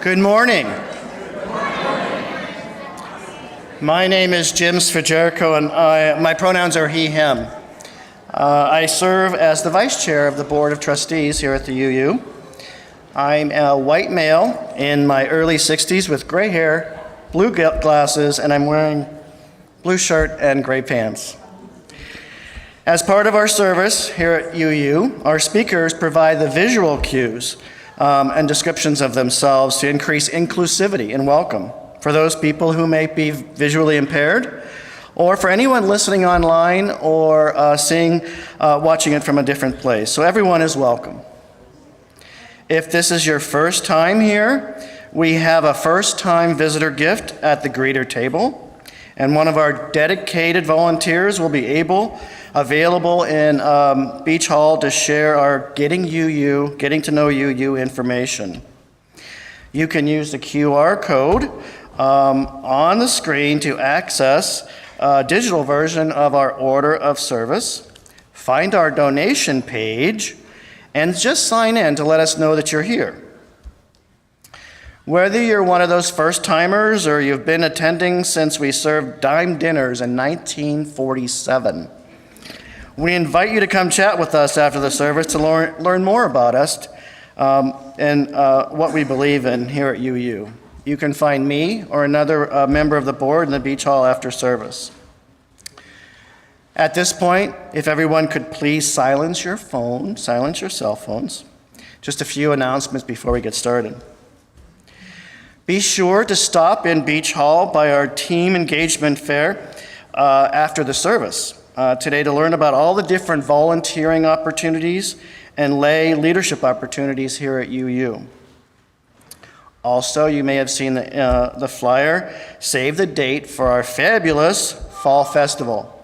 Good morning. My name is Jim Sfajerico, and my pronouns are he, him. I serve as the vice chair of the Board of Trustees here at the UU. I'm a white male in my early 60s with gray hair, blue glasses, and I'm wearing blue shirt and gray pants. As part of our service here at UU, our speakers provide the visual cues and descriptions of themselves to increase inclusivity and welcome for those people who may be visually impaired, or for anyone listening online or watching it from a different place. So everyone is welcome. If this is your first time here, we have a first-time visitor gift at the greeter table, and one of our dedicated volunteers will be available in Beach Hall to share our getting to know UU information. You can use the QR code on the screen to access a digital version of our order of service, find our donation page, and just sign in to let us know that you're here. Whether you're one of those first-timers or you've been attending since we served dime dinners in 1947, we invite you to come chat with us after the service to learn more about us and what we believe in here at UU. You can find me or another member of the board in the Beach Hall after service. At this point, if everyone could please silence your cell phones. Just a few announcements before we get started. Be sure to stop in Beach Hall by our team engagement fair after the service today to learn about all the different volunteering opportunities and lay leadership opportunities here at UU. Also, you may have seen the flyer. Save the date for our fabulous Fall Festival.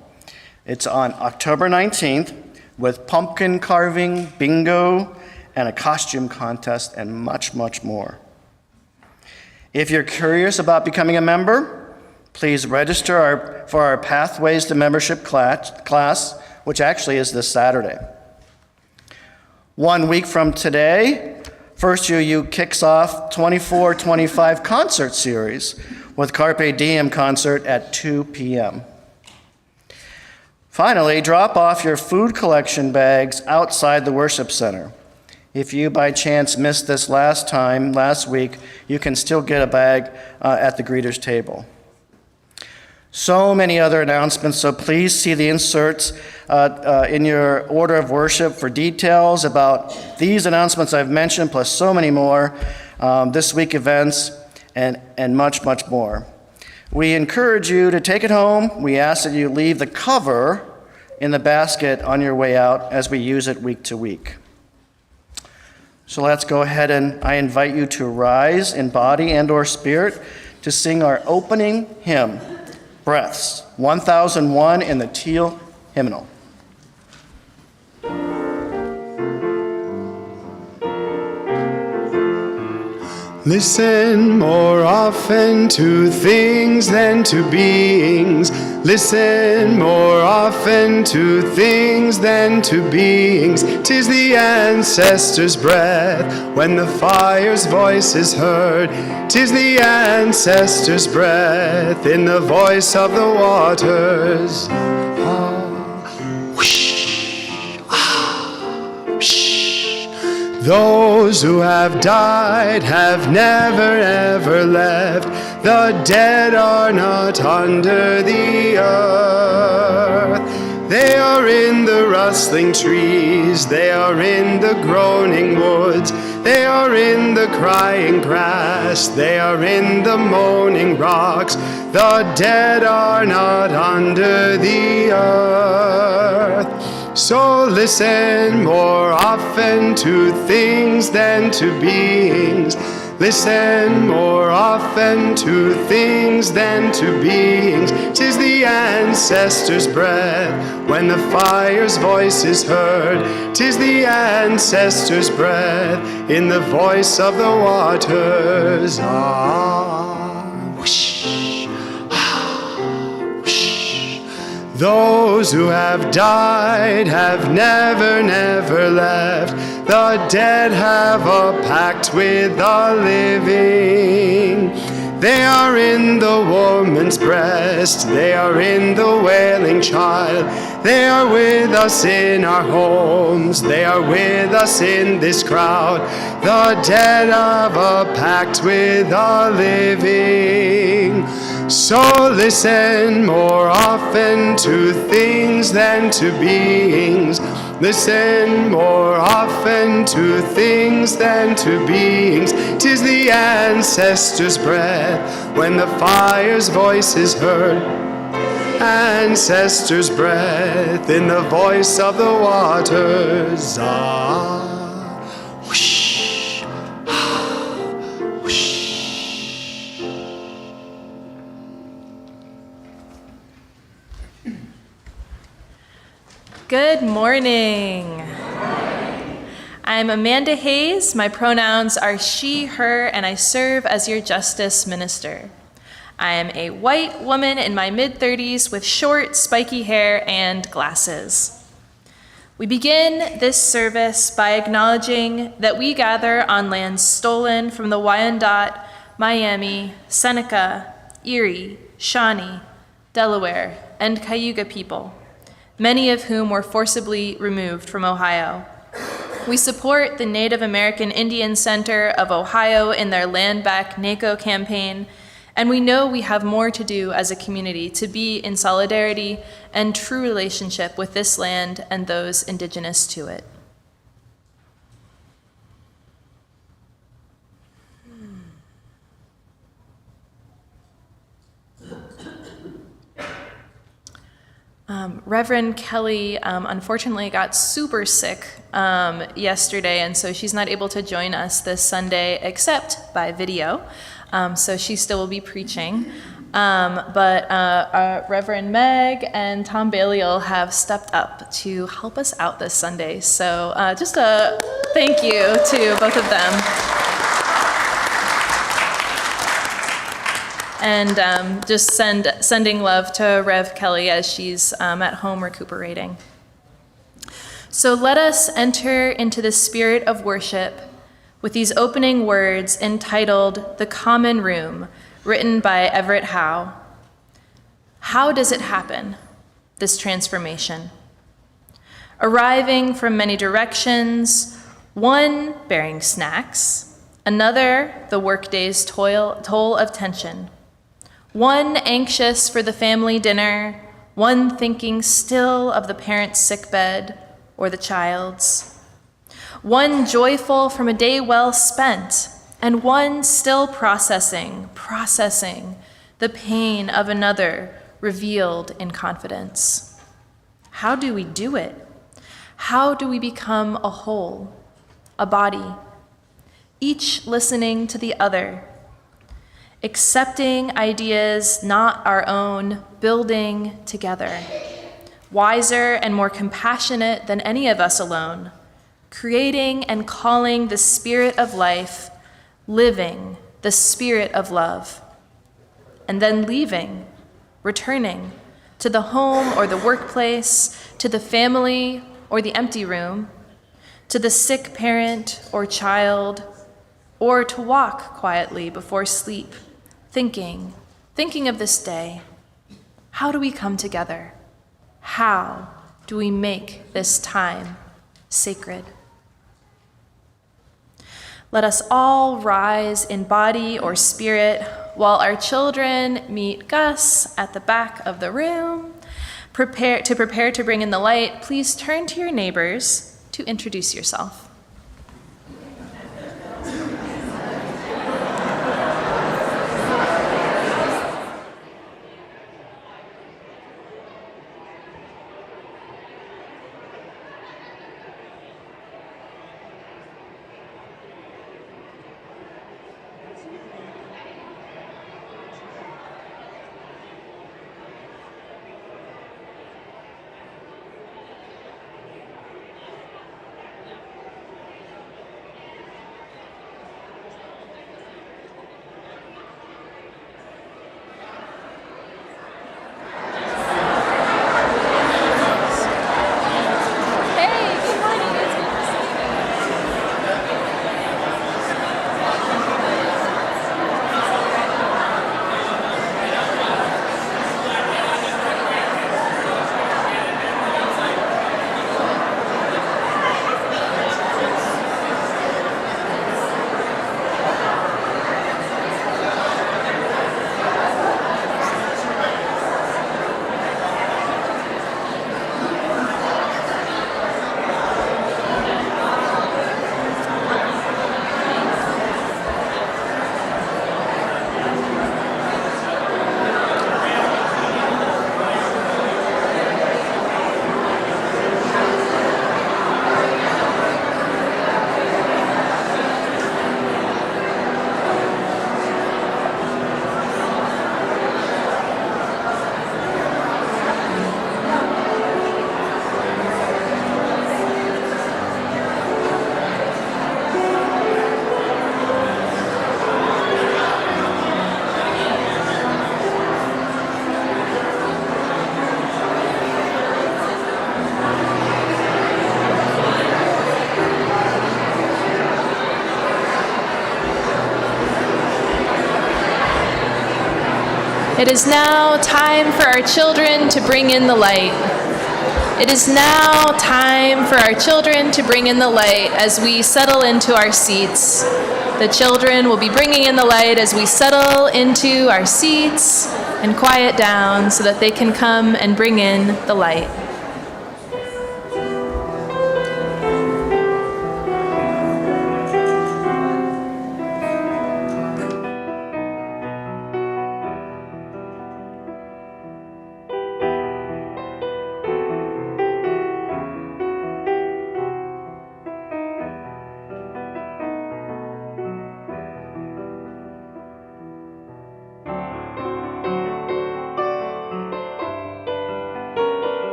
It's on October 19th with pumpkin carving, bingo, and a costume contest, and much, much more. If you're curious about becoming a member, please register for our Pathways to Membership class, which actually is this Saturday. 1 week from today, First UU kicks off 24-25 concert series with Carpe Diem concert at 2 p.m. Finally, drop off your food collection bags outside the worship center. If you by chance missed this last week, you can still get a bag at the greeters table. So many other announcements, so please see the inserts in your order of worship for details about these announcements I've mentioned, plus so many more, this week events, and much, much more. We encourage you to take it home. We ask that you leave the cover in the basket on your way out as we use it week to week. So let's go ahead, and I invite you to rise in body and or spirit to sing our opening hymn, Breaths, 1001 in the Teal Hymnal. Listen more often to things than to beings. Listen more often to things than to beings. 'Tis the ancestors' breath when the fire's voice is heard. 'Tis the ancestors' breath in the voice of the waters. Those who have died have never ever left. The dead are not under the earth. They are in the rustling trees, they are in the groaning woods, they are in the crying grass, they are in the moaning rocks. The dead are not under the earth. So listen more often to things than to beings. Listen more often to things than to beings. 'Tis the ancestors' breath when the fire's voice is heard. 'Tis the ancestors' breath in the voice of the waters. Whoosh, whoosh. Those who have died have never, never left. The dead have a pact with the living. They are in the woman's breast, they are in the wailing child. They are with us in our homes, they are with us in this crowd. The dead have a pact with the living. So listen more often to things than to beings. Listen more often to things than to beings. 'Tis the ancestors' breath when the fire's voice is heard. Ancestors' breath in the voice of the waters. Ah, whoosh, ah, whoosh. Good morning. I'm Amanda Hayes. My pronouns are she, her, and I serve as your justice minister. I am a white woman in my mid-30s with short, spiky hair and glasses. We begin this service by acknowledging that we gather on lands stolen from the Wyandot, Miami, Seneca, Erie, Shawnee, Delaware, and Cayuga people, many of whom were forcibly removed from Ohio. We support the Native American Indian Center of Ohio in their Land Back NACO campaign, and we know we have more to do as a community to be in solidarity and true relationship with this land and those indigenous to it. Reverend Kelly unfortunately got super sick yesterday, and so she's not able to join us this Sunday except by video. So she still will be preaching. But Reverend Meg and Tom Baliol have stepped up to help us out this Sunday. So just a thank you to both of them. And just sending love to Rev Kelly as she's at home recuperating. So let us enter into the spirit of worship with these opening words entitled The Common Room, written by Everett Howe. How does it happen, this transformation? Arriving from many directions, one bearing snacks, another the workday's toll of tension. One anxious for the family dinner, one thinking still of the parent's sickbed or the child's. One joyful from a day well spent, and one still processing the pain of another revealed in confidence. How do we do it? How do we become a whole, a body, each listening to the other, accepting ideas not our own, building together, wiser and more compassionate than any of us alone, creating and calling the spirit of life, living the spirit of love, and then leaving, returning to the home or the workplace, to the family or the empty room, to the sick parent or child, or to walk quietly before sleep, thinking of this day. How do we come together? How do we make this time sacred? Let us all rise in body or spirit while our children meet Gus at the back of the room. Prepare to bring in the light. Please turn to your neighbors to introduce yourself. It is now time for our children to bring in the light. It is now time for our children to bring in the light as we settle into our seats. The children will be bringing in the light as we settle into our seats and quiet down so that they can come and bring in the light.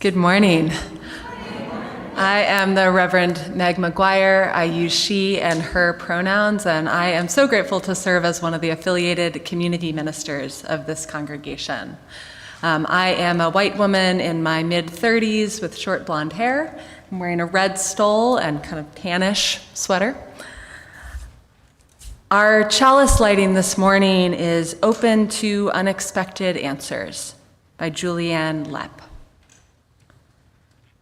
Good morning. I am the Reverend Meg McGuire. I use she and her pronouns, and I am so grateful to serve as one of the affiliated community ministers of this congregation. I am a white woman in my mid-30s with short blonde hair. I'm wearing a red stole and kind of tannish sweater. Our chalice lighting this morning is Open to Unexpected Answers by Julianne Lepp.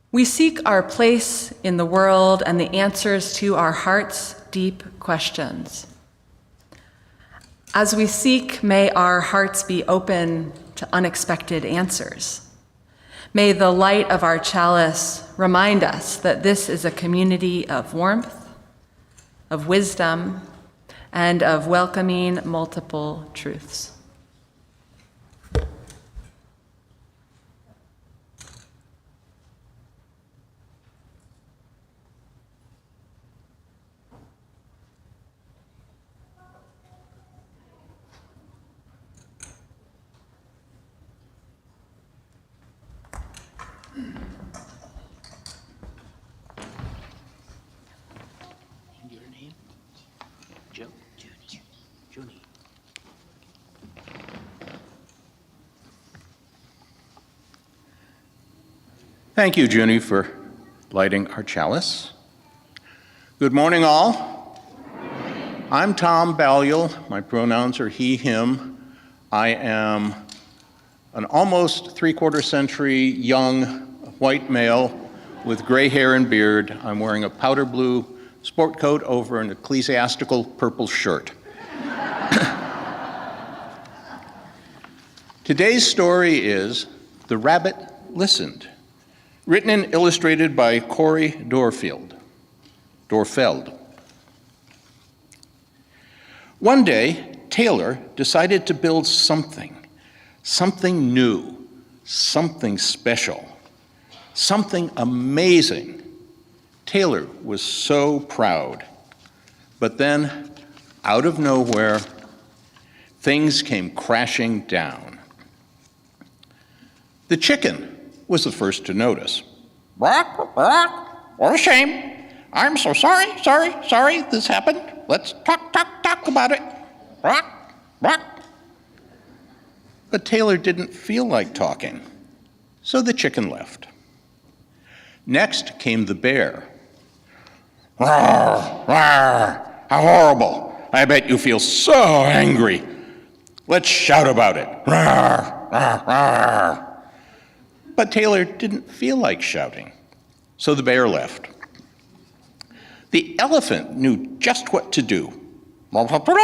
We seek our place in the world and the answers to our heart's deep questions. As we seek, may our hearts be open to unexpected answers. May the light of our chalice remind us that this is a community of warmth, of wisdom, and of welcoming multiple truths. Thank you, Junie, for lighting our chalice. Good morning, all. I'm Tom Balliol. My pronouns are he, him. I am an almost three-quarter century young white male with gray hair and beard. I'm wearing a powder blue sport coat over an ecclesiastical purple shirt. Today's story is The Rabbit Listened, written and illustrated by Corey Dorfeld. One day, Taylor decided to build something new, something special, something amazing. Taylor was so proud. But then, out of nowhere, things came crashing down. The chicken was the first to notice. What a shame. I'm so sorry this happened. Let's talk about it. But Taylor didn't feel like talking, so the chicken left. Next came the bear. How horrible. I bet you feel so angry. Let's shout about it. But Taylor didn't feel like shouting, so the bear left. The elephant knew just what to do. I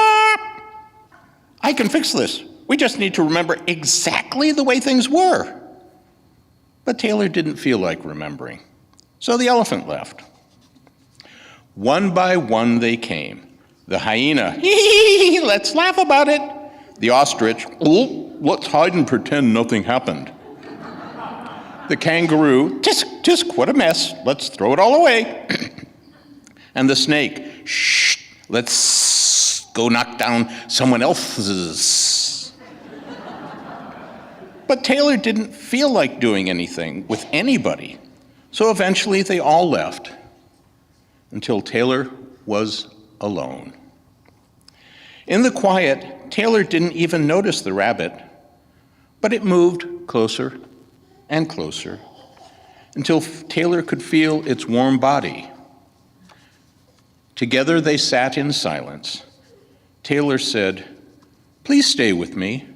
can fix this. We just need to remember exactly the way things were. But Taylor didn't feel like remembering, so the elephant left. One by one they came. The hyena, hee, let's laugh about it. The ostrich, oh, let's hide and pretend nothing happened. The kangaroo, tisk, tisk, what a mess, let's throw it all away. And the snake, shh, let's go knock down someone else's. But Taylor didn't feel like doing anything with anybody, so eventually they all left until Taylor was alone. In the quiet, Taylor didn't even notice the rabbit, but it moved closer and closer until Taylor could feel its warm body. Together they sat in silence. Taylor said, "Please stay with me."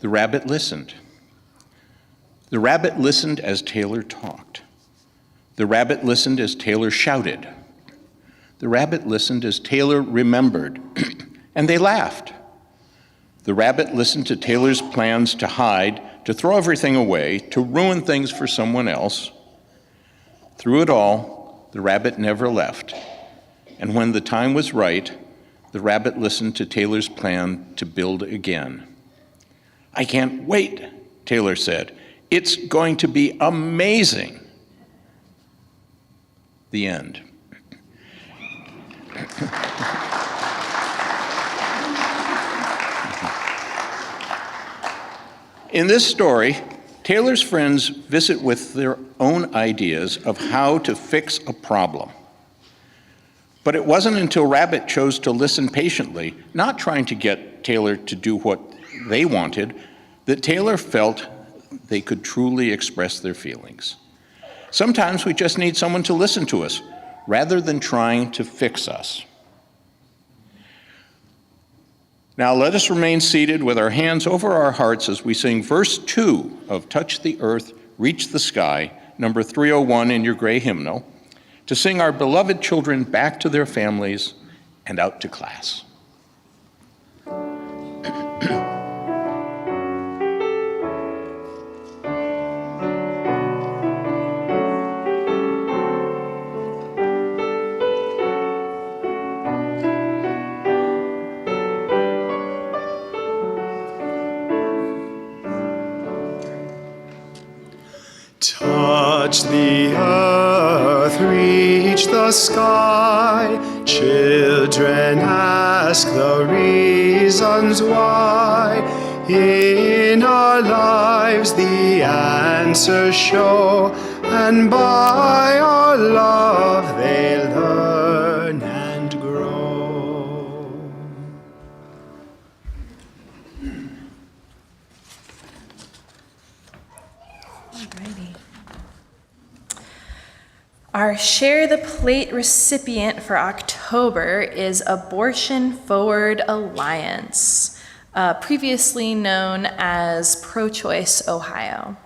The rabbit listened. The rabbit listened as Taylor talked. The rabbit listened as Taylor shouted. The rabbit listened as Taylor remembered, and they laughed. The rabbit listened to Taylor's plans to hide, to throw everything away, to ruin things for someone else. Through it all, the rabbit never left. And when the time was right, the rabbit listened to Taylor's plan to build again. "I can't wait," Taylor said. "It's going to be amazing." The end. In this story, Taylor's friends visit with their own ideas of how to fix a problem. But it wasn't until Rabbit chose to listen patiently, not trying to get Taylor to do what they wanted, that Taylor felt they could truly express their feelings. Sometimes we just need someone to listen to us, rather than trying to fix us. Now let us remain seated with our hands over our hearts as we sing verse 2 of Touch the Earth, Reach the Sky, number 301 in your gray hymnal, to sing our beloved children back to their families and out to class. Touch the earth, reach the sky. Children ask the reasons why. In our lives the answers show, and by our love they learn and grow. Alrighty. Our Share the Plate recipient for October is Abortion Forward Alliance, previously known as Pro-Choice Ohio.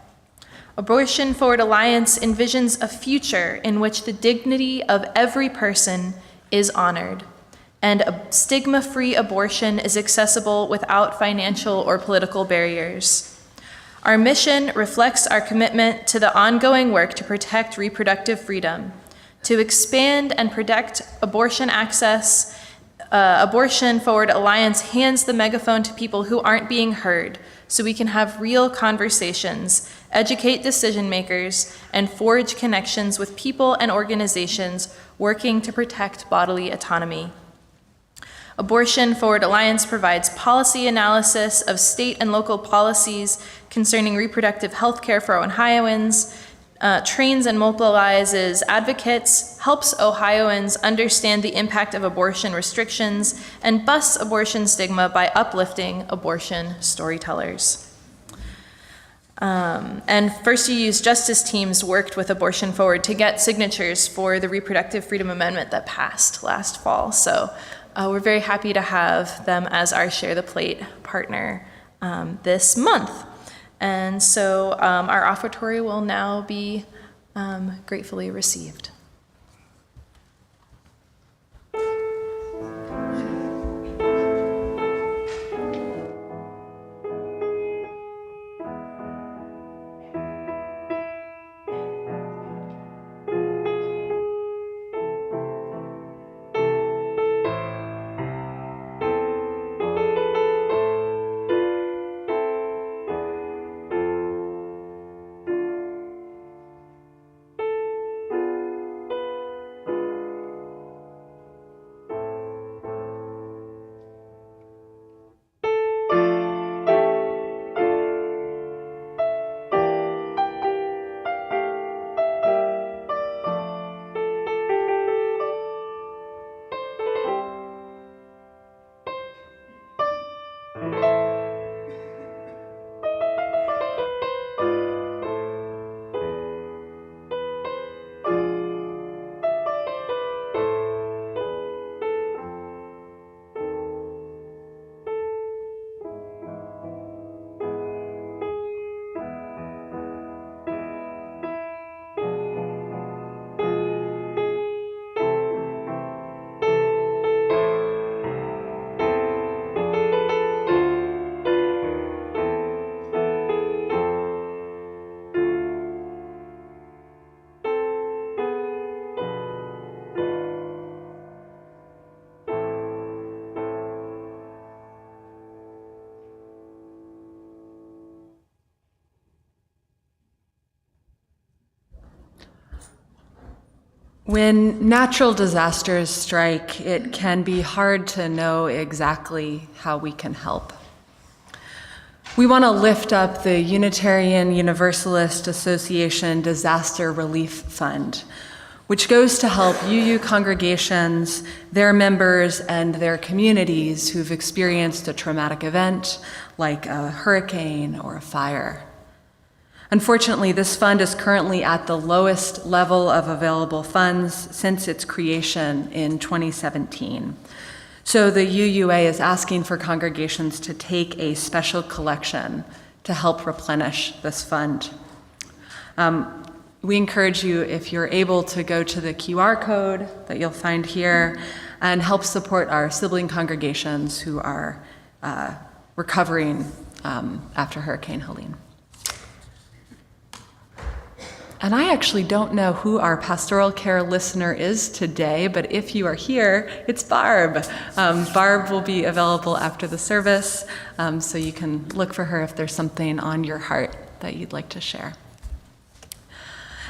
Abortion Forward Alliance envisions a future in which the dignity of every person is honored, and a stigma-free abortion is accessible without financial or political barriers. Our mission reflects our commitment to the ongoing work to protect reproductive freedom, to expand and protect abortion access. Abortion Forward Alliance hands the megaphone to people who aren't being heard, so we can have real conversations, educate decision makers, and forge connections with people and organizations working to protect bodily autonomy. Abortion Forward Alliance provides policy analysis of state and local policies concerning reproductive health care for Ohioans, trains and mobilizes advocates, helps Ohioans understand the impact of abortion restrictions, and busts abortion stigma by uplifting abortion storytellers. And First You Use Justice teams worked with Abortion Forward to get signatures for the Reproductive Freedom Amendment that passed last fall. So we're very happy to have them as our Share the Plate partner this month. And so our offertory will now be gratefully received. When natural disasters strike, it can be hard to know exactly how we can help. We want to lift up the Unitarian Universalist Association Disaster Relief Fund, which goes to help UU congregations, their members, and their communities who've experienced a traumatic event like a hurricane or a fire. Unfortunately, this fund is currently at the lowest level of available funds since its creation in 2017. So the UUA is asking for congregations to take a special collection to help replenish this fund. We encourage you, if you're able, to go to the QR code that you'll find here and help support our sibling congregations who are recovering after Hurricane Helene. And I actually don't know who our pastoral care listener is today, but if you are here, it's Barb. Barb will be available after the service, so you can look for her if there's something on your heart that you'd like to share.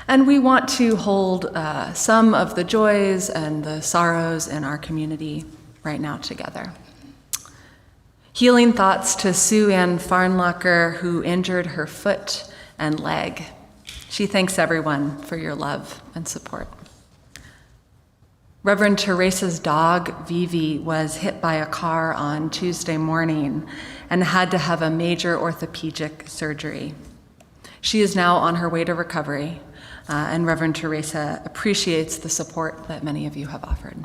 And we want to hold some of the joys and the sorrows in our community right now together. Healing thoughts to Sue Ann Farnlocker, who injured her foot and leg. She thanks everyone for your love and support. Reverend Teresa's dog, Vivi, was hit by a car on Tuesday morning and had to have a major orthopedic surgery. She is now on her way to recovery, and Reverend Teresa appreciates the support that many of you have offered.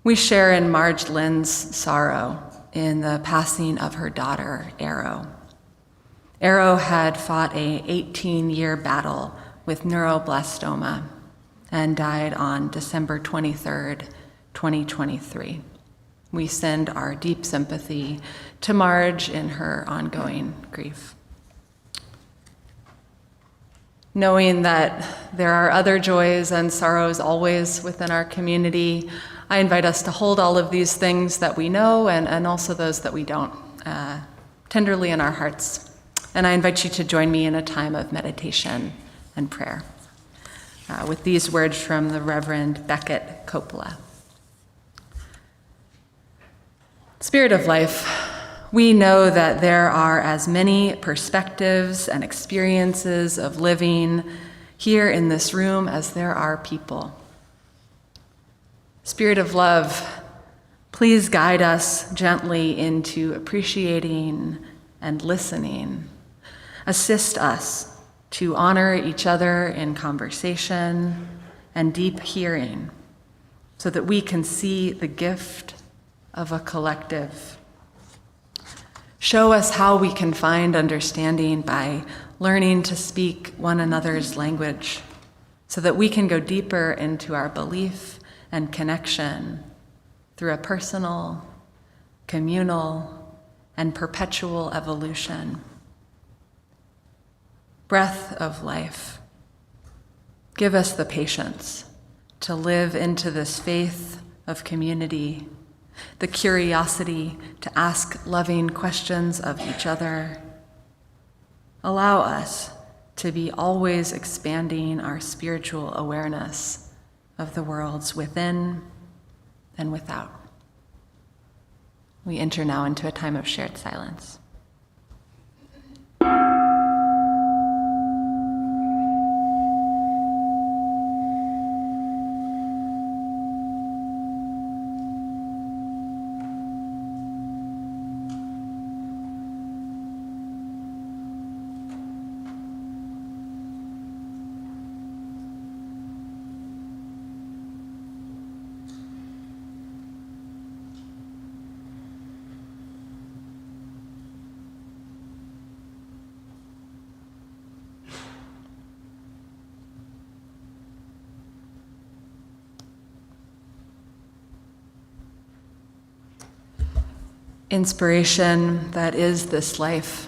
We share in Marge Lynn's sorrow in the passing of her daughter, Arrow. Arrow had fought a 18-year battle with neuroblastoma and died on December 23rd, 2023. We send our deep sympathy to Marge in her ongoing grief. Knowing that there are other joys and sorrows always within our community, I invite us to hold all of these things that we know and also those that we don't tenderly in our hearts. And I invite you to join me in a time of meditation and prayer with these words from the Reverend Beckett Coppola. Spirit of life, we know that there are as many perspectives and experiences of living here in this room as there are people. Spirit of love, please guide us gently into appreciating and listening. Assist us to honor each other in conversation and deep hearing so that we can see the gift of a collective. Show us how we can find understanding by learning to speak one another's language so that we can go deeper into our belief and connection through a personal, communal, and perpetual evolution. Breath of life, give us the patience to live into this faith of community, the curiosity to ask loving questions of each other. Allow us to be always expanding our spiritual awareness of the worlds within and without. We enter now into a time of shared silence. Inspiration that is this life.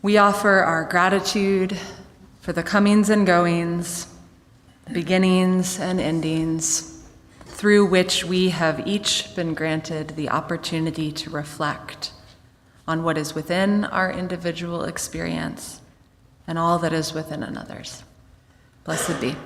We offer our gratitude for the comings and goings, beginnings and endings, through which we have each been granted the opportunity to reflect on what is within our individual experience and all that is within another's. Blessed be.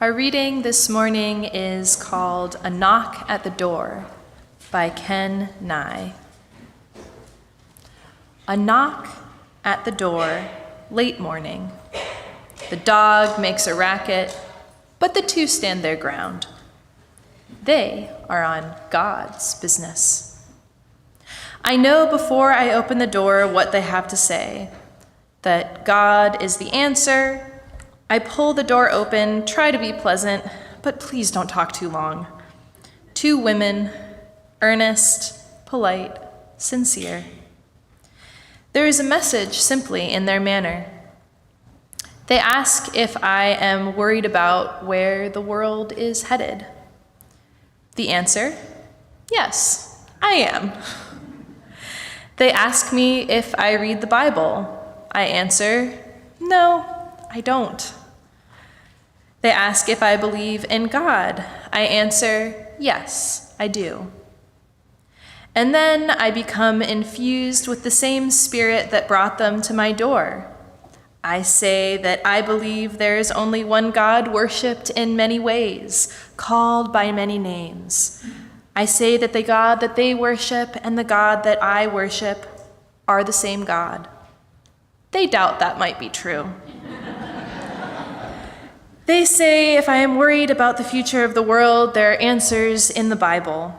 Our reading this morning is called A Knock at the Door by Ken Nye. A knock at the door, late morning. The dog makes a racket, but the two stand their ground. They are on God's business. I know before I open the door what they have to say, that God is the answer. I pull the door open, try to be pleasant, but please don't talk too long. Two women, earnest, polite, sincere. There is a message simply in their manner. They ask if I am worried about where the world is headed. The answer, yes, I am. They ask me if I read the Bible. I answer, no, I don't. They ask if I believe in God. I answer, yes, I do. And then I become infused with the same spirit that brought them to my door. I say that I believe there is only one God worshipped in many ways, called by many names. I say that the God that they worship and the God that I worship are the same God. They doubt that might be true. They say if I am worried about the future of the world, there are answers in the Bible.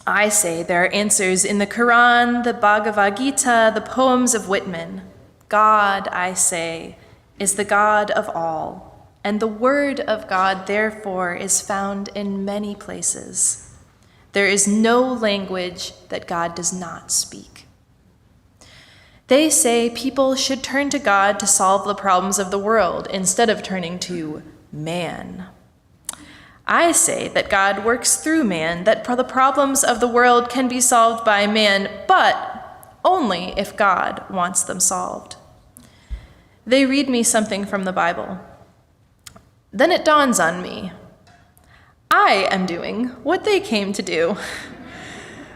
I say there are answers in the Quran, the Bhagavad Gita, the poems of Whitman. God, I say, is the God of all, and the word of God, therefore, is found in many places. There is no language that God does not speak. They say people should turn to God to solve the problems of the world instead of turning to man. I say that God works through man, that the problems of the world can be solved by man, but only if God wants them solved. They read me something from the Bible. Then it dawns on me. I am doing what they came to do.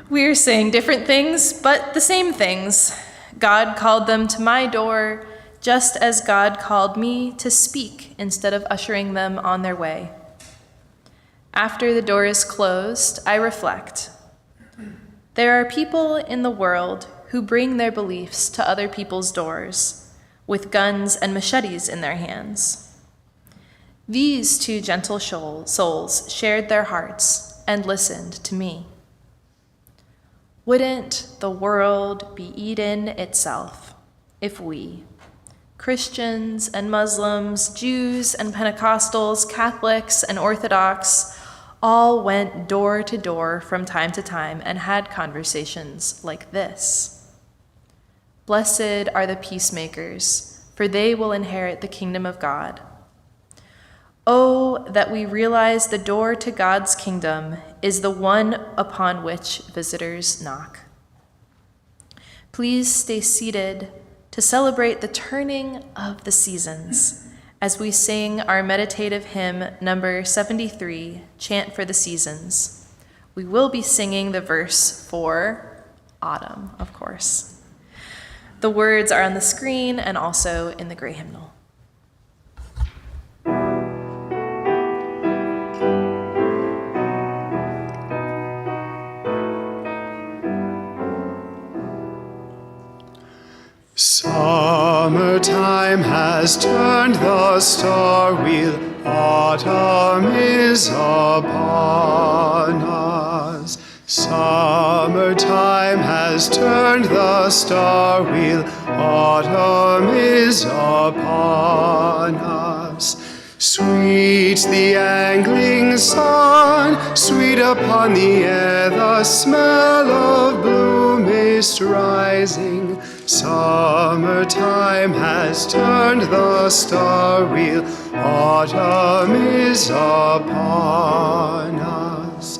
We're saying different things, but the same things. God called them to my door, just as God called me to speak instead of ushering them on their way. After the door is closed, I reflect. There are people in the world who bring their beliefs to other people's doors, with guns and machetes in their hands. These two gentle souls shared their hearts and listened to me. Wouldn't the world be Eden itself if we, Christians and Muslims, Jews and Pentecostals, Catholics and Orthodox, all went door to door from time to time and had conversations like this? Blessed are the peacemakers, for they will inherit the kingdom of God. Oh, that we realize the door to God's kingdom is the one upon which visitors knock. Please stay seated to celebrate the turning of the seasons as we sing our meditative hymn number 73, Chant for the Seasons. We will be singing the verse for autumn, of course. The words are on the screen and also in the gray hymnal. Summertime has turned the star wheel, autumn is upon us. Summertime has turned the star wheel, autumn is upon us. Sweet the angling sun, sweet upon the air the smell of blue mist rising. Summertime has turned the star wheel, autumn is upon us.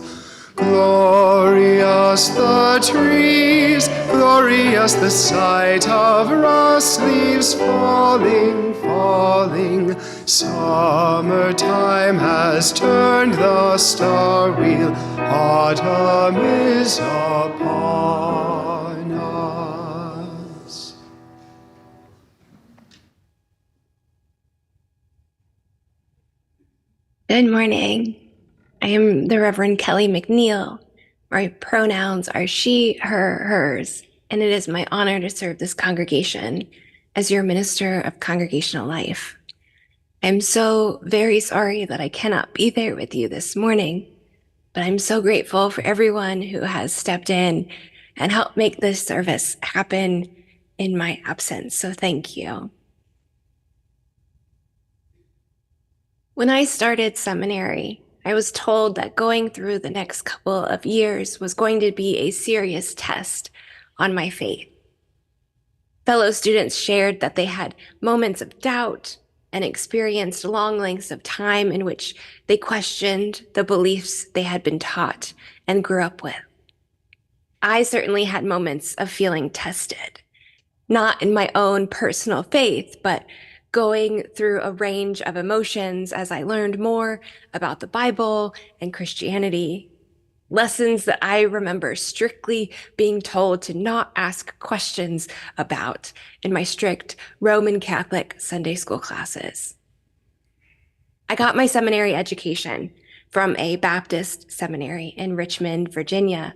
Glorious the trees, glorious the sight of rust leaves falling, falling. Summertime has turned the star wheel, autumn is upon us. Good morning. I am the Reverend Kelly McNeil. My pronouns are she, her, hers, and it is my honor to serve this congregation as your minister of congregational life. I'm so very sorry that I cannot be there with you this morning, but I'm so grateful for everyone who has stepped in and helped make this service happen in my absence. So thank you. When I started seminary, I was told that going through the next couple of years was going to be a serious test on my faith. Fellow students shared that they had moments of doubt and experienced long lengths of time in which they questioned the beliefs they had been taught and grew up with. I certainly had moments of feeling tested, not in my own personal faith, but going through a range of emotions as I learned more about the Bible and Christianity. Lessons that I remember strictly being told to not ask questions about in my strict Roman Catholic Sunday school classes. I got my seminary education from a Baptist seminary in Richmond, Virginia.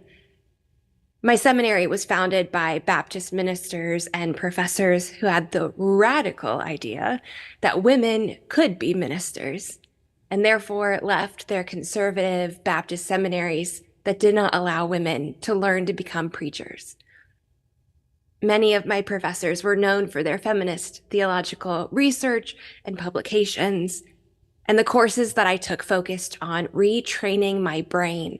My seminary was founded by Baptist ministers and professors who had the radical idea that women could be ministers, and therefore left their conservative Baptist seminaries that did not allow women to learn to become preachers. Many of my professors were known for their feminist theological research and publications, and the courses that I took focused on retraining my brain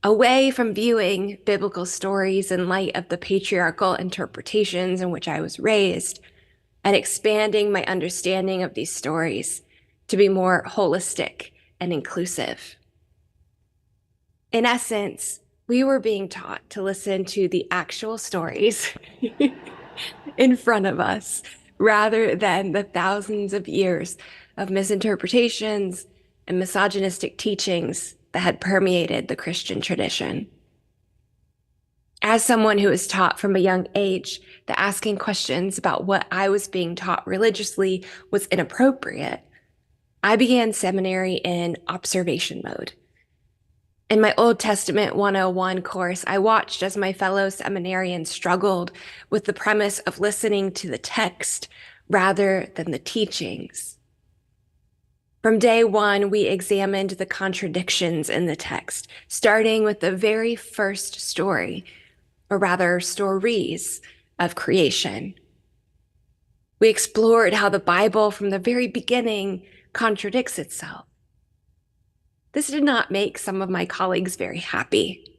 away from viewing biblical stories in light of the patriarchal interpretations in which I was raised, and expanding my understanding of these stories to be more holistic and inclusive. In essence, we were being taught to listen to the actual stories in front of us rather than the thousands of years of misinterpretations and misogynistic teachings that had permeated the Christian tradition. As someone who was taught from a young age that asking questions about what I was being taught religiously was inappropriate, I began seminary in observation mode. In my Old Testament 101 course, I watched as my fellow seminarians struggled with the premise of listening to the text rather than the teachings. From day one, we examined the contradictions in the text, starting with the very first story, or rather stories, of creation. We explored how the Bible from the very beginning contradicts itself. This did not make some of my colleagues very happy,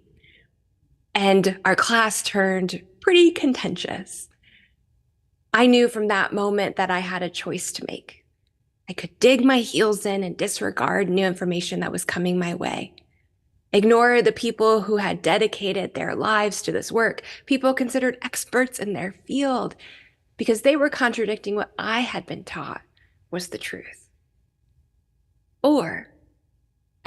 and our class turned pretty contentious. I knew from that moment that I had a choice to make. I could dig my heels in and disregard new information that was coming my way. Ignore the people who had dedicated their lives to this work, people considered experts in their field, because they were contradicting what I had been taught was the truth. Or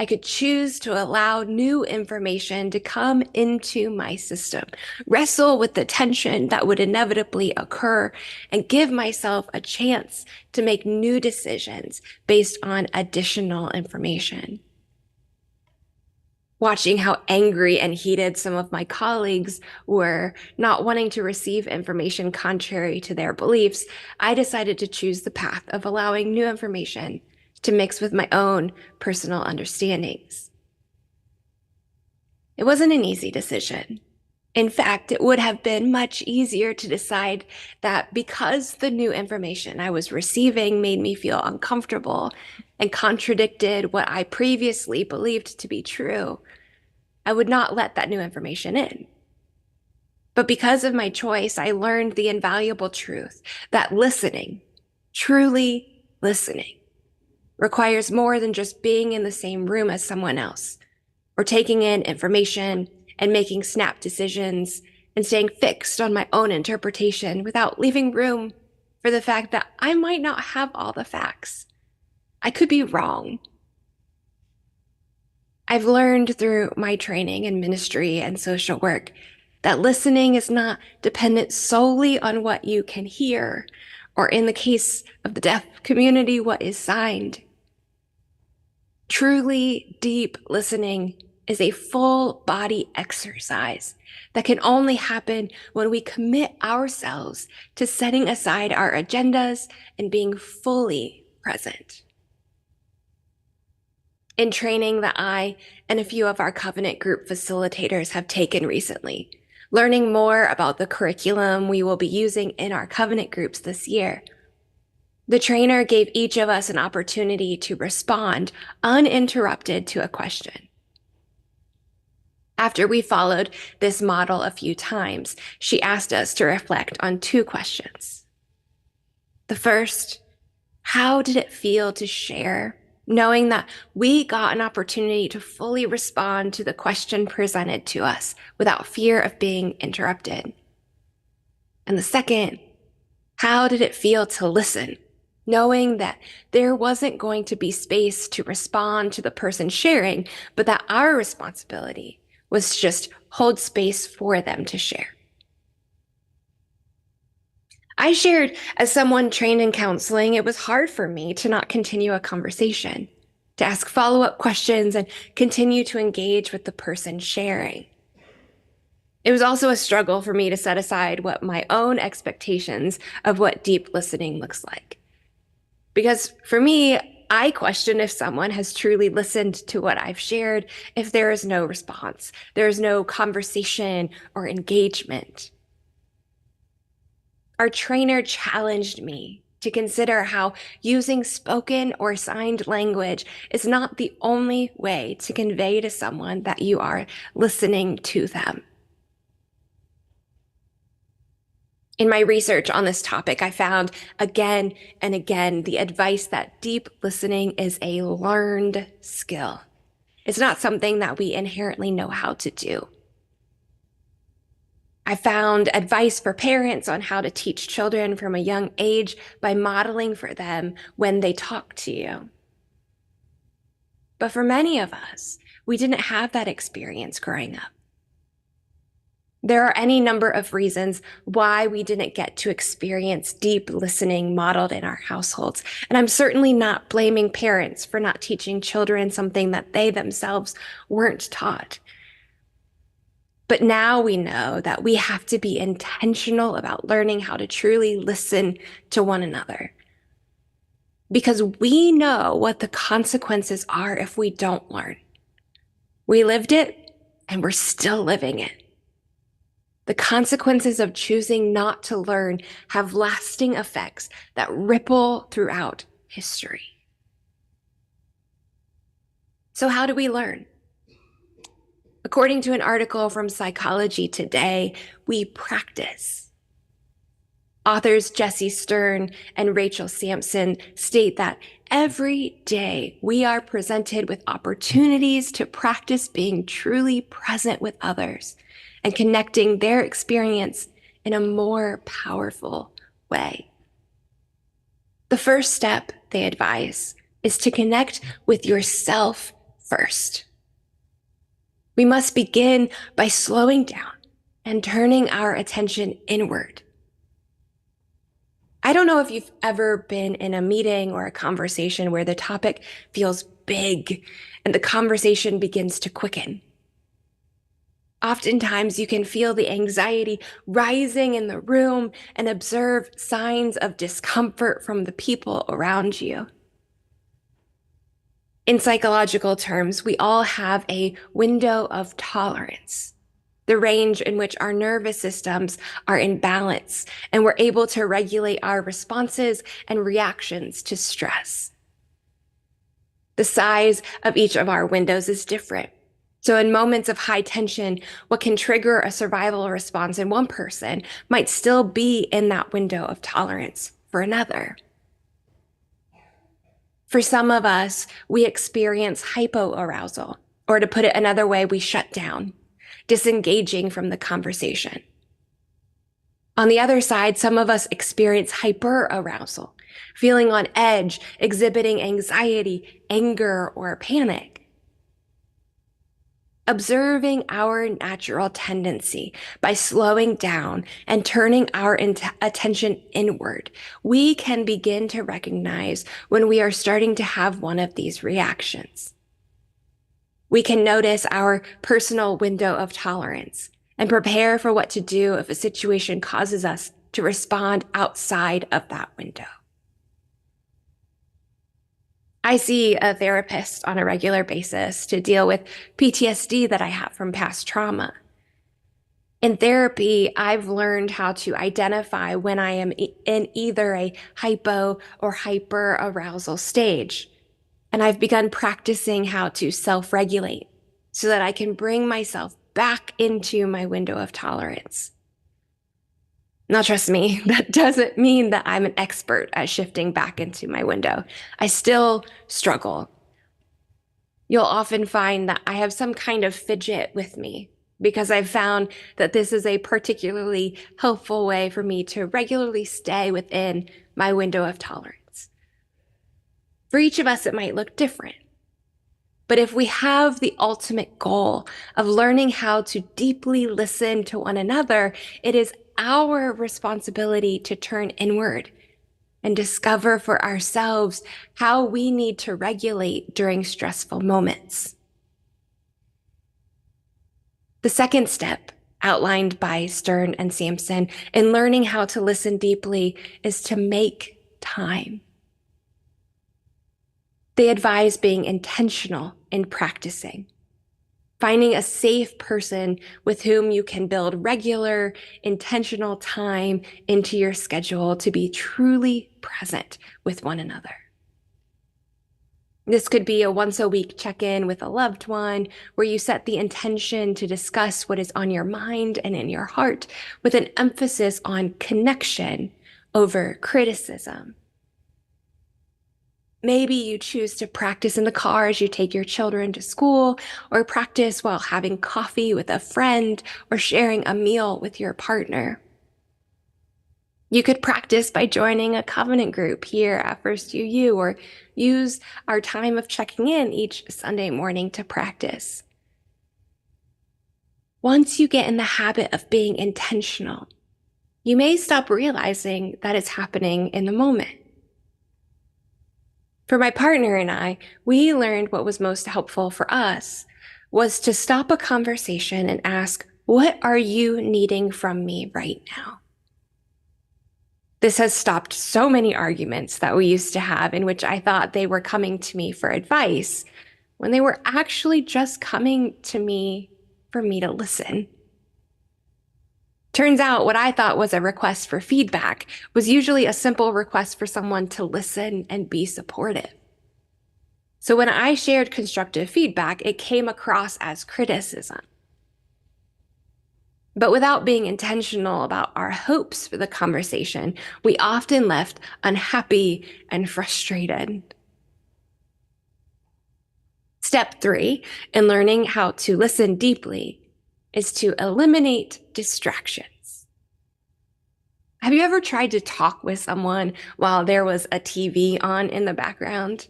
I could choose to allow new information to come into my system, wrestle with the tension that would inevitably occur, and give myself a chance to make new decisions based on additional information. Watching how angry and heated some of my colleagues were, not wanting to receive information contrary to their beliefs, I decided to choose the path of allowing new information to mix with my own personal understandings. It wasn't an easy decision. In fact, it would have been much easier to decide that because the new information I was receiving made me feel uncomfortable and contradicted what I previously believed to be true, I would not let that new information in. But because of my choice, I learned the invaluable truth that listening, truly listening, requires more than just being in the same room as someone else, or taking in information and making snap decisions and staying fixed on my own interpretation without leaving room for the fact that I might not have all the facts. I could be wrong. I've learned through my training in ministry and social work that listening is not dependent solely on what you can hear, or in the case of the deaf community, what is signed. Truly deep listening is a full body exercise that can only happen when we commit ourselves to setting aside our agendas and being fully present. In training that I and a few of our covenant group facilitators have taken recently, learning more about the curriculum we will be using in our covenant groups this year, the trainer gave each of us an opportunity to respond uninterrupted to a question. After we followed this model a few times, she asked us to reflect on 2 questions. The first, how did it feel to share, knowing that we got an opportunity to fully respond to the question presented to us without fear of being interrupted? And the second, how did it feel to listen, knowing that there wasn't going to be space to respond to the person sharing, but that our responsibility was just hold space for them to share? I shared, as someone trained in counseling, it was hard for me to not continue a conversation, to ask follow-up questions and continue to engage with the person sharing. It was also a struggle for me to set aside what my own expectations of what deep listening looks like. Because for me, I question if someone has truly listened to what I've shared if there is no response, there is no conversation or engagement. Our trainer challenged me to consider how using spoken or signed language is not the only way to convey to someone that you are listening to them. In my research on this topic, I found again and again the advice that deep listening is a learned skill. It's not something that we inherently know how to do. I found advice for parents on how to teach children from a young age by modeling for them when they talk to you. But for many of us, we didn't have that experience growing up. There are any number of reasons why we didn't get to experience deep listening modeled in our households. And I'm certainly not blaming parents for not teaching children something that they themselves weren't taught. But now we know that we have to be intentional about learning how to truly listen to one another. Because we know what the consequences are if we don't learn. We lived it, and we're still living it. The consequences of choosing not to learn have lasting effects that ripple throughout history. So how do we learn? According to an article from Psychology Today, we practice. Authors Jesse Stern and Rachel Sampson state that every day we are presented with opportunities to practice being truly present with others and connecting their experience in a more powerful way. The first step, they advise, is to connect with yourself first. We must begin by slowing down and turning our attention inward. I don't know if you've ever been in a meeting or a conversation where the topic feels big and the conversation begins to quicken. Oftentimes, you can feel the anxiety rising in the room and observe signs of discomfort from the people around you. In psychological terms, we all have a window of tolerance, the range in which our nervous systems are in balance and we're able to regulate our responses and reactions to stress. The size of each of our windows is different. So in moments of high tension, what can trigger a survival response in one person might still be in that window of tolerance for another. For some of us, we experience hypoarousal, or to put it another way, we shut down, disengaging from the conversation. On the other side, some of us experience hyperarousal, feeling on edge, exhibiting anxiety, anger, or panic. Observing our natural tendency by slowing down and turning our attention inward, we can begin to recognize when we are starting to have one of these reactions. We can notice our personal window of tolerance and prepare for what to do if a situation causes us to respond outside of that window. I see a therapist on a regular basis to deal with PTSD that I have from past trauma. In therapy, I've learned how to identify when I am in either a hypo or hyper arousal stage. And I've begun practicing how to self-regulate so that I can bring myself back into my window of tolerance. Now, trust me, that doesn't mean that I'm an expert at shifting back into my window. I still struggle. You'll often find that I have some kind of fidget with me because I've found that this is a particularly helpful way for me to regularly stay within my window of tolerance. For each of us, it might look different. But if we have the ultimate goal of learning how to deeply listen to one another, it is our responsibility to turn inward and discover for ourselves how we need to regulate during stressful moments. The second step, outlined by Stern and Sampson, in learning how to listen deeply is to make time. They advise being intentional in practicing, finding a safe person with whom you can build regular, intentional time into your schedule to be truly present with one another. This could be a once-a-week check-in with a loved one where you set the intention to discuss what is on your mind and in your heart with an emphasis on connection over criticism. Maybe you choose to practice in the car as you take your children to school, or practice while having coffee with a friend or sharing a meal with your partner. You could practice by joining a covenant group here at First UU, or use our time of checking in each Sunday morning to practice. Once you get in the habit of being intentional, you may stop realizing that it's happening in the moment. For my partner and I, we learned what was most helpful for us was to stop a conversation and ask, what are you needing from me right now? This has stopped so many arguments that we used to have in which I thought they were coming to me for advice when they were actually just coming to me for me to listen. Turns out what I thought was a request for feedback was usually a simple request for someone to listen and be supportive. So when I shared constructive feedback, it came across as criticism. But without being intentional about our hopes for the conversation, we often left unhappy and frustrated. Step 3 in learning how to listen deeply is to eliminate distractions. Have you ever tried to talk with someone while there was a TV on in the background?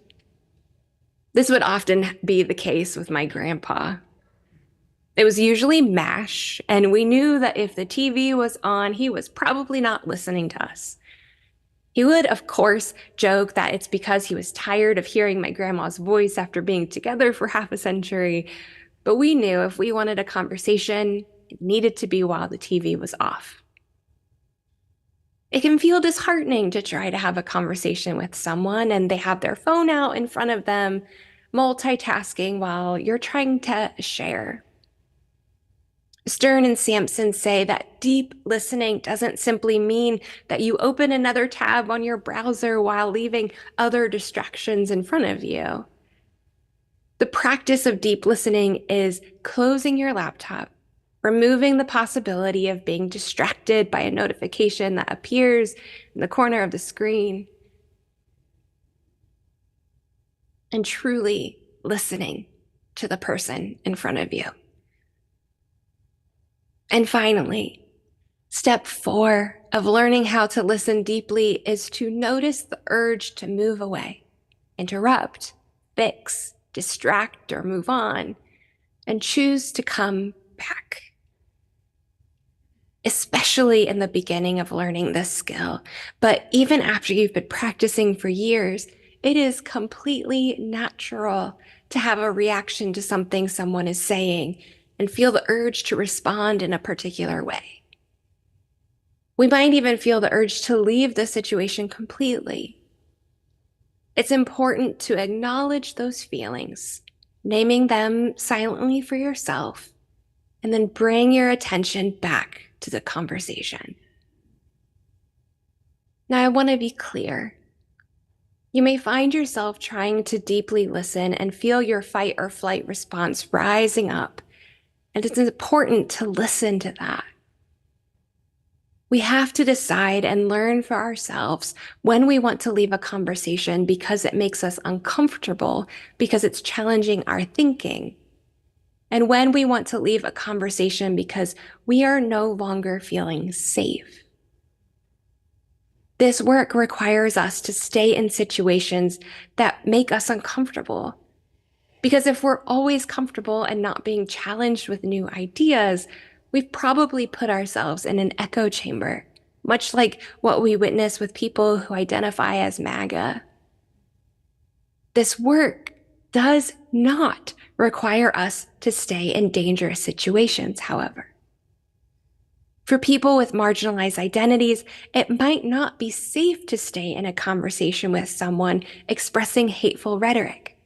This would often be the case with my grandpa. It was usually MASH, and we knew that if the TV was on, he was probably not listening to us. He would, of course, joke that it's because he was tired of hearing my grandma's voice after being together for half a century, but we knew if we wanted a conversation, it needed to be while the TV was off. It can feel disheartening to try to have a conversation with someone and they have their phone out in front of them, multitasking while you're trying to share. Stern and Sampson say that deep listening doesn't simply mean that you open another tab on your browser while leaving other distractions in front of you. The practice of deep listening is closing your laptop, removing the possibility of being distracted by a notification that appears in the corner of the screen, and truly listening to the person in front of you. And finally, step 4 of learning how to listen deeply is to notice the urge to move away, interrupt, fix, distract, or move on, and choose to come back. Especially in the beginning of learning this skill, but even after you've been practicing for years, it is completely natural to have a reaction to something someone is saying and feel the urge to respond in a particular way. We might even feel the urge to leave the situation completely. It's important to acknowledge those feelings, naming them silently for yourself, and then bring your attention back to the conversation. Now, I want to be clear. You may find yourself trying to deeply listen and feel your fight or flight response rising up, and it's important to listen to that. We have to decide and learn for ourselves when we want to leave a conversation because it makes us uncomfortable, because it's challenging our thinking, and when we want to leave a conversation because we are no longer feeling safe. This work requires us to stay in situations that make us uncomfortable. Because if we're always comfortable and not being challenged with new ideas, we've probably put ourselves in an echo chamber, much like what we witness with people who identify as MAGA. This work does not require us to stay in dangerous situations, however. For people with marginalized identities, it might not be safe to stay in a conversation with someone expressing hateful rhetoric.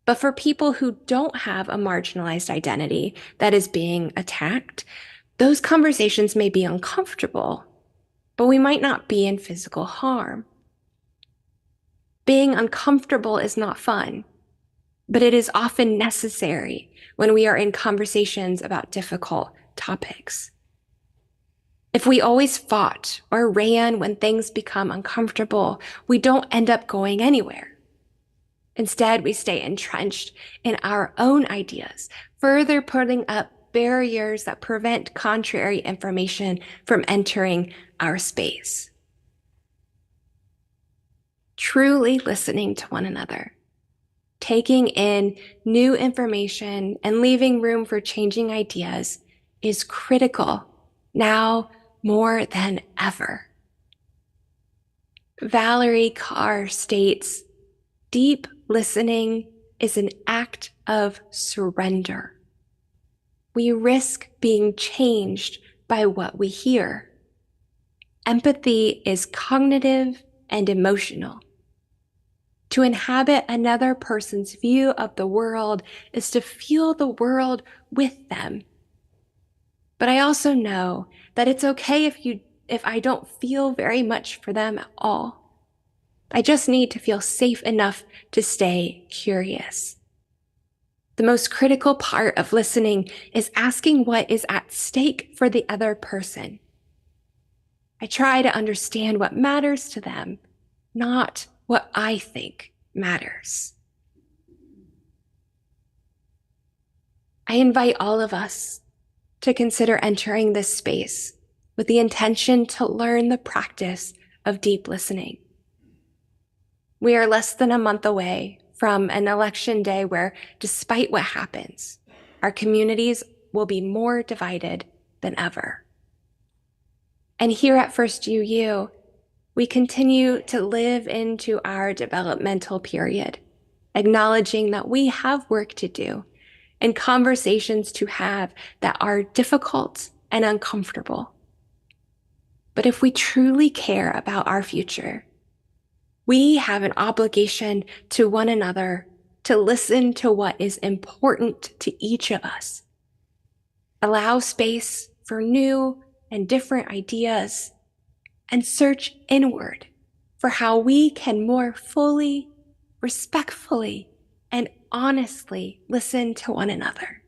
But for people who don't have a marginalized identity that is being attacked, those conversations may be uncomfortable, but we might not be in physical harm. Being uncomfortable is not fun, but it is often necessary when we are in conversations about difficult topics. If we always fought or ran when things become uncomfortable, we don't end up going anywhere. Instead, we stay entrenched in our own ideas, further putting up barriers that prevent contrary information from entering our space. Truly listening to one another, taking in new information and leaving room for changing ideas is critical now more than ever. Valerie Carr states, "Deep listening is an act of surrender. We risk being changed by what we hear. Empathy is cognitive and emotional. To inhabit another person's view of the world is to feel the world with them. But I also know that it's okay if I don't feel very much for them at all. I just need to feel safe enough to stay curious." The most critical part of listening is asking what is at stake for the other person. I try to understand what matters to them, not what I think matters. I invite all of us to consider entering this space with the intention to learn the practice of deep listening. We are less than a month away from an election day where, despite what happens, our communities will be more divided than ever. And here at First UU, we continue to live into our developmental period, acknowledging that we have work to do and conversations to have that are difficult and uncomfortable. But if we truly care about our future, we have an obligation to one another to listen to what is important to each of us, allow space for new and different ideas, and search inward for how we can more fully, respectfully, and honestly listen to one another.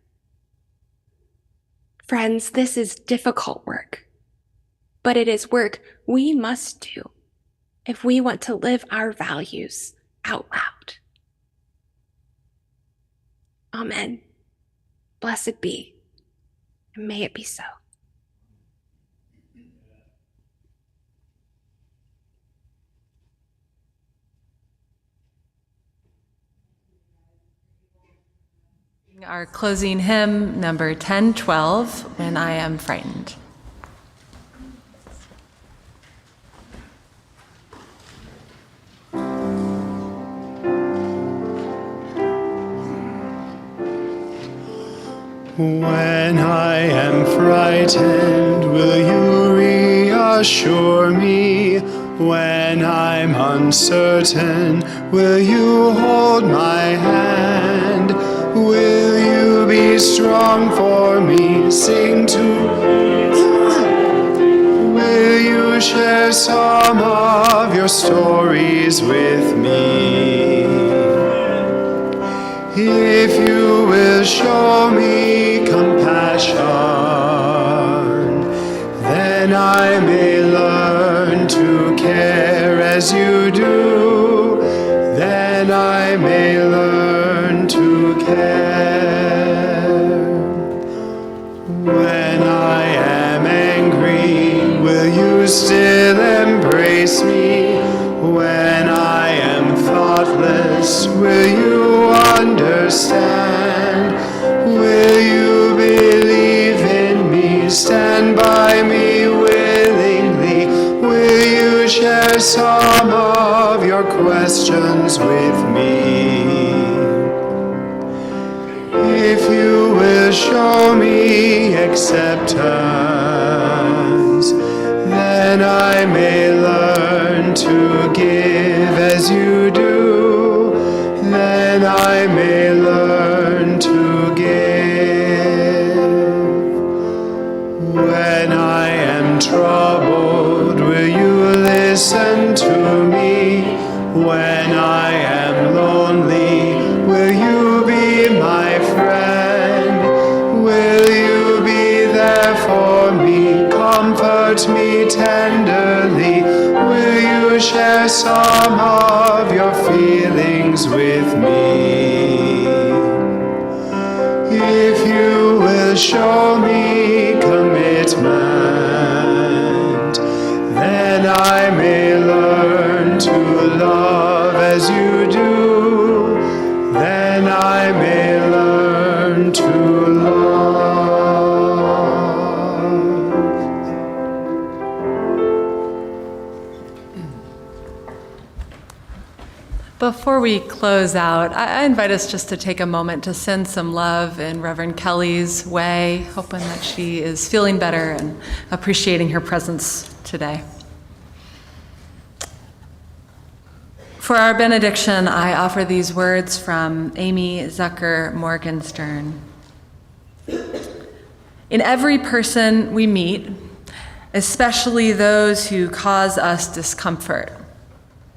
Friends, this is difficult work, but it is work we must do if we want to live our values out loud. Amen. Blessed be, and may it be so. Our closing hymn, number 1012, When I Am Frightened. When I am frightened, will you reassure me? When I'm uncertain, will you hold my hand? Will you be strong for me? Sing to Will you share some of your stories with me? If you will show me compassion, then I may learn to care as you do. Then I may learn to care. When I am angry, will you still embrace me? When I am thoughtless, will you understand? Will you believe in me? Stand by me willingly. Will you share some of your questions with me? If you will show me acceptance, then I may learn to give as you do. Then I may learn to give. When I am troubled, will you listen to me? When I am lonely, will you be my friend? Will you be there for me? Comfort me tenderly. Will you share some of your feelings with me? If you will show me commitment, then I may learn to love as you do. Then I may learn to love. Before we close out, I invite us just to take a moment to send some love in Reverend Kelly's way, hoping that she is feeling better and appreciating her presence today. For our benediction, I offer these words from Amy Zucker Morgenstern. In every person we meet, especially those who cause us discomfort,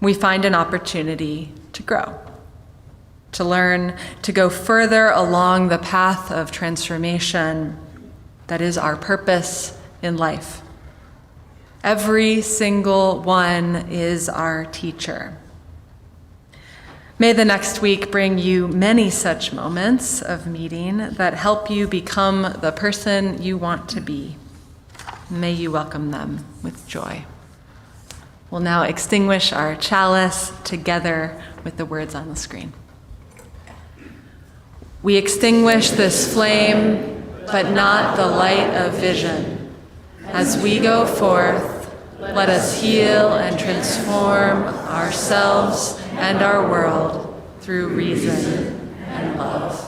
we find an opportunity to grow, to learn, to go further along the path of transformation that is our purpose in life. Every single one is our teacher. May the next week bring you many such moments of meeting that help you become the person you want to be. May you welcome them with joy. We'll now extinguish our chalice together with the words on the screen. We extinguish this flame, but not the light of vision. As we go forth, let us heal and transform ourselves and our world through reason and love.